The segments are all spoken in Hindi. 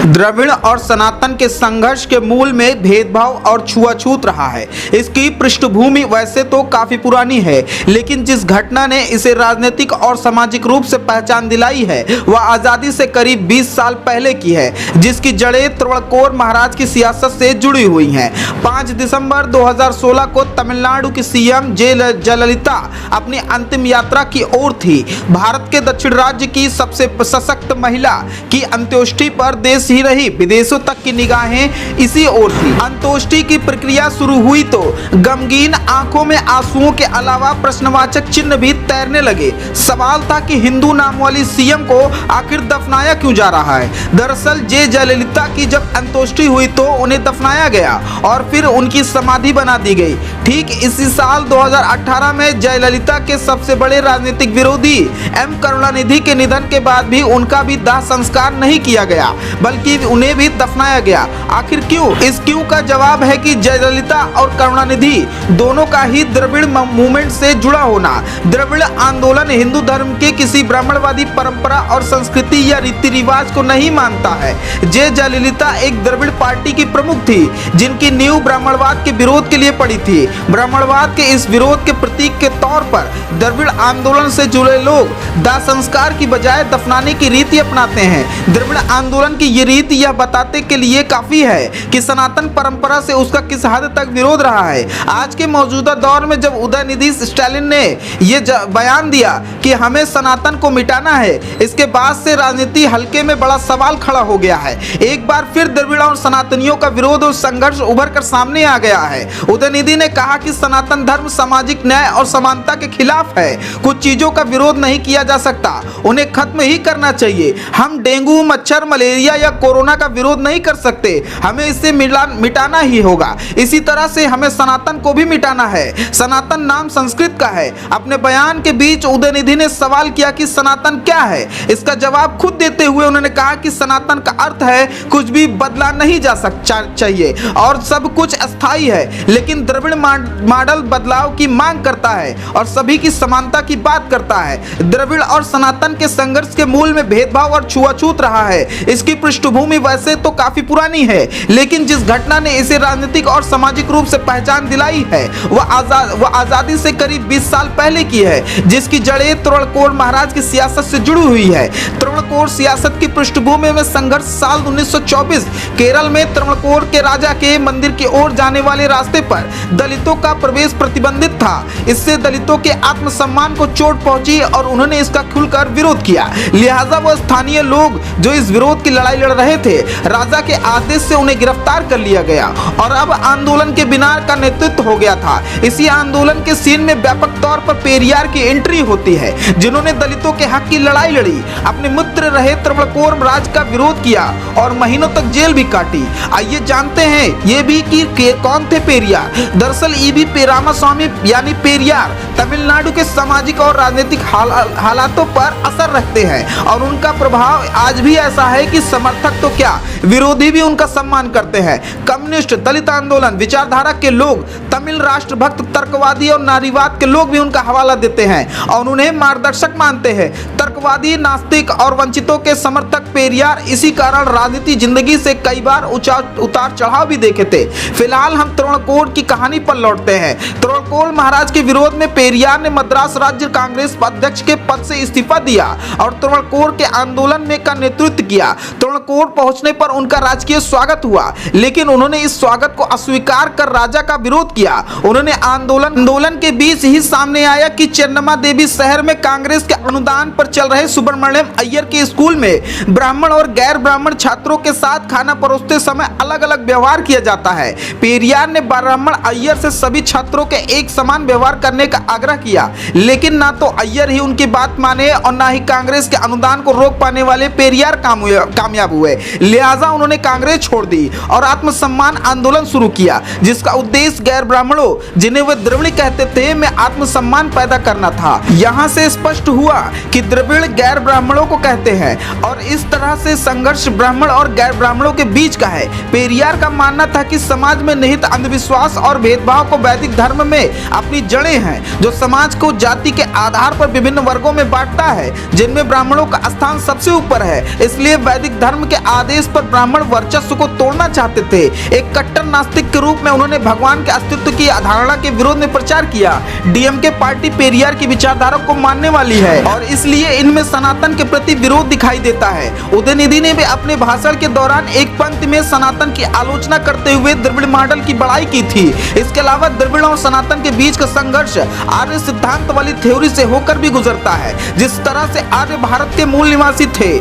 द्रविड़ और सनातन के संघर्ष के मूल में भेदभाव और छुआछूत रहा है। इसकी पृष्ठभूमि वैसे तो काफी पुरानी है, लेकिन जिस घटना ने इसे राजनीतिक और सामाजिक रूप से पहचान दिलाई है वह आजादी से करीब 20 साल पहले की है, जिसकी जड़ें त्रिवणकोर महाराज की सियासत से जुड़ी हुई हैं। 5 दिसंबर 2016 को तमिलनाडु की सीएम जयललिता अपनी अंतिम यात्रा की ओर थी। भारत के दक्षिण राज्य की सबसे सशक्त महिला की अंत्येष्टि पर देश ही रही विदेशों तक की निगाहें इसी ओर थी। अंत्येष्टि की प्रक्रिया शुरू हुई तो गमगीन आंखों में आंसुओं के अलावा प्रश्नवाचक चिन्ह भी तैरने लगे। सवाल था कि हिंदू नाम वाली सीएम को आखिर दफनाया क्यों जा रहा है। दरअसल जयललिता की जब अंत्येष्टि हुई तो उन्हें दफनाया गया और फिर उनकी समाधि बना दी गई। ठीक इसी साल 2018 में जयललिता के सबसे बड़े राजनीतिक विरोधी एम करुणानिधि के निधन के बाद भी उनका भी दाह संस्कार नहीं किया गया, बल्कि उन्हें भी दफनाया गया। आखिर क्यों? इस क्यों का जवाब है कि जयललिता और करुणानिधि दोनों का ही द्रविड़ मूवमेंट से जुड़ा होना। द्रविड़ आंदोलन हिंदू धर्म के किसी ब्राह्मणवादी परंपरा और संस्कृति या रीति रिवाज को नहीं मानता है। जयललिता एक द्रविड़ पार्टी की प्रमुख थी, जिनकी नींव ब्राह्मणवाद के विरोध के लिए पड़ी थी। ब्राह्मणवाद के इस विरोध के प्रतीक के तौर पर द्रविड़ आंदोलन से जुड़े लोग दाह संस्कार की बजाय दफनाने की रीति अपनाते हैं। द्रविड़ आंदोलन की ये रीति यह बताते के लिए काफी है कि सनातन परंपरा से उसका किस हद तक विरोध रहा है। आज के मौजूदा दौर में जब उदयनिधि स्टालिन ने ये बयान दिया कि हमें सनातन को मिटाना है, इसके बाद से राजनीति हल्के में बड़ा सवाल खड़ा हो गया है। एक बार फिर द्रविड़ और सनातनियों का विरोध और संघर्ष उभर कर सामने आ गया है। उदयनिधि ने कहा कि सनातन धर्म सामाजिक न्याय और समानता के खिलाफ है। कुछ चीजों का विरोध नहीं किया जा सकता, उन्हें खत्म ही करना चाहिए। हम डेंगू, मच्छर, मलेरिया या कोरोना का विरोध नहीं कर सकते, हमें इसे मिटाना ही होगा। इसी तरह से हमें सनातन को भी मिटाना है। सनातन नाम संस्कृत का है। अपने बयान के बीच उदयनिधि ने सवाल किया कि सनातन क्या है। इसका जवाब खुद देते हुए उन्होंने कहा कि सनातन का अर्थ है कुछ भी बदला नहीं जा सकता चाहिए और सब कुछ अस्थाई है, लेकिन द्रविड़ मॉडल बदलाव की मांग करता है और सभी की समानता की बात करता है। द्रविड़ और सनातन के संघर्ष के मूल में भेदभाव और छुआछूत रहा है। इसकी पृष्ठभूमि वैसे तो काफी पुरानी है, लेकिन जिस घटना ने इसे राजनीतिक और सामाजिक रूप से पहचान दिलाई है वह आजादी से करीब 20 साल पहले की है, जिसकी जड़ें त्रिवणकोर महाराज की सियासत से जुड़ी हुई है। त्रिवणकोर सियासत की पृष्ठभूमि में संघर्ष साल 1924 केरल में त्रिवणकोर के राजा के मंदिर की ओर जाने वाले रास्ते पर दलितों का प्रवेश प्रतिबंधित था। इससे दलितों के आत्मसम्मान को चोट पहुंची और उन्होंने इसका खुलकर विरोध किया। लिहाजा वह स्थानीय लोग जो इस विरोध की लड़ाई लड़ रहे थे, राजा के आदेश से उन्हें गिरफ्तार कर लिया गया और अब आंदोलन के बिनार का नेतृत्व हो गया था। इसी आंदोलन के सीन में व्यापक तौर पर पेरियार की एंट्री होती है, जिन्होंने दलितों के हक की लड़ाई लड़ी, अपने मित्र रहे त्रिवणकोर राज का विरोध किया और महीनों तक जेल भी काटी। आइए जानते हैं ये भी कि कौन थे पेरियार। दरअसल ईवी रामास्वामी यानी पेरियार तमिलनाडु के सामाजिक और राजनीतिक हालातों पर असर रखते हैं और उनका प्रभाव आज भी ऐसा है कि समर्थक तो क्या, विरोधी भी उनका सम्मान करते हैं। कम्युनिस्ट, दलित आंदोलन विचारधारा के लोग, तमिल राष्ट्रभक्त, तर्कवादी और नारीवाद के लोग भी उनका हवाला देते हैं और उन्हें मार्गदर्शक मानते हैं। तर्कवादी, नास्तिक और वंचितों के समर्थक पेरियार इसी कारण राजनीति जिंदगी से कई बार उतार चढ़ाव भी देखे थे। फिलहाल हम त्रिवणकोर की कहानी पर लौटते हैं। त्रिवणकोर महाराज के विरोध में पेरियार ने मद्रास राज्य कांग्रेस अध्यक्ष के पद से इस्तीफा दिया और त्रिवणकोर के आंदोलन में का नेतृत्व किया। त्रिवणकोर पहुंचने पर उनका राजकीय स्वागत हुआ, लेकिन उन्होंने इस स्वागत को अस्वीकार कर राजा का विरोध किया। उन्होंने आंदोलन के बीच ही सामने आया कि चेन्नम्मा देवी शहर में कांग्रेस के अनुदान पर चल रहे सुब्रमण्यम अय्यर के स्कूल में ब्राह्मण और गैर ब्राह्मण छात्रों के साथ खाना परोसते समय अलग अलग व्यवहार किया जाता है। पेरियार ने ब्राह्मण अय्यर से सभी छात्रों के एक समान व्यवहार करने का आग्रह किया, लेकिन ना तो अय्यर ही उनकी बात माने और ना ही कांग्रेस के अनुदान को रोक पाने वाले पेरियार कामयाब हुए। लिहाजा उन्होंने कांग्रेस छोड़ दी और आत्मसम्मान आंदोलन शुरू किया, जिसका उद्देश्य गैर ब्राह्मणों, जिन्हें वे द्रविड़ कहते थे, में आत्मसम्मान पैदा करना था। यहाँ से स्पष्ट हुआ कि द्रविड़ गैर ब्राह्मणों को कहते हैं और इस तरह से संघर्ष ब्राह्मण और गैर ब्राह्मणों के बीच का है। पेरियार का मानना था कि समाज में निहित अंधविश्वास और भेदभाव को वैदिक धर्म में अपनी जड़ें हैं, जो समाज को जाति के आधार पर विभिन्न वर्गों में बांटता है, जिनमें ब्राह्मणों का स्थान सबसे ऊपर है। इसलिए वैदिक धर्म के आदेश पर ब्राह्मण वर्चस्व को तोड़ना चाहते थे। एक कट्टर नास्तिक के रूप में उन्होंने भगवान के अस्तित्व की अवधारणा के विरोध में प्रचार किया। डीएमके पार्टी पेरियार की विचारधारा को मानने वाली है और इसलिए इनमें सनातन के प्रति विरोध दिखाई देता है। उदयनिधि ने भी अपने भाषण के दौरान एक पंक्ति में सनातन की आलोचना करते हुए द्रविड़ मॉडल की बड़ाई की थी। इसके अलावा द्रविड़ और सनातन के बीच का संघर्ष आर्य सिद्धांत वाली थ्योरी से होकर भी गुजरता है। जिस तरह से आर्य भारत के मूल निवासी थे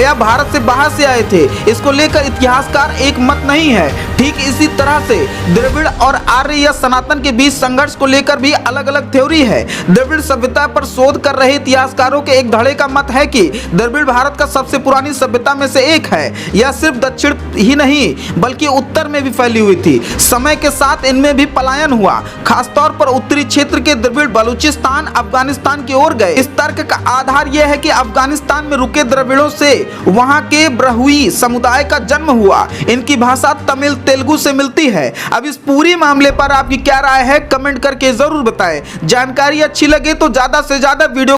या भारत से बाहर से आए थे, इसको लेकर इतिहासकार एक मत नहीं है। ठीक इसी तरह से द्रविड़ और आर्य या सनातन के बीच संघर्ष को लेकर भी अलग अलग थ्योरी है। द्रविड़ सभ्यता पर शोध कर रहे इतिहासकारों के एक धड़े का मत है कि द्रविड़ भारत का सबसे पुरानी सभ्यता में से एक है। यह सिर्फ दक्षिण ही नहीं बल्कि उत्तर में भी फैली हुई थी। समय के साथ इनमें भी पलायन हुआ, खासतौर पर उत्तरी क्षेत्र के द्रविड़ बलूचिस्तान अफगानिस्तान की ओर गए। इस तर्क का आधार यह है कि अफगानिस्तान में रुके द्रविड़ों से वहां के ब्रहुई समुदाय का जन्म हुआ। इनकी भाषा तमिल तेलुगु से मिलती है। अब इस पूरी मामले पर आपकी क्या राय है, कमेंट करके जरूर बताएं। जानकारी अच्छी लगे तो ज्यादा से ज्यादा वीडियो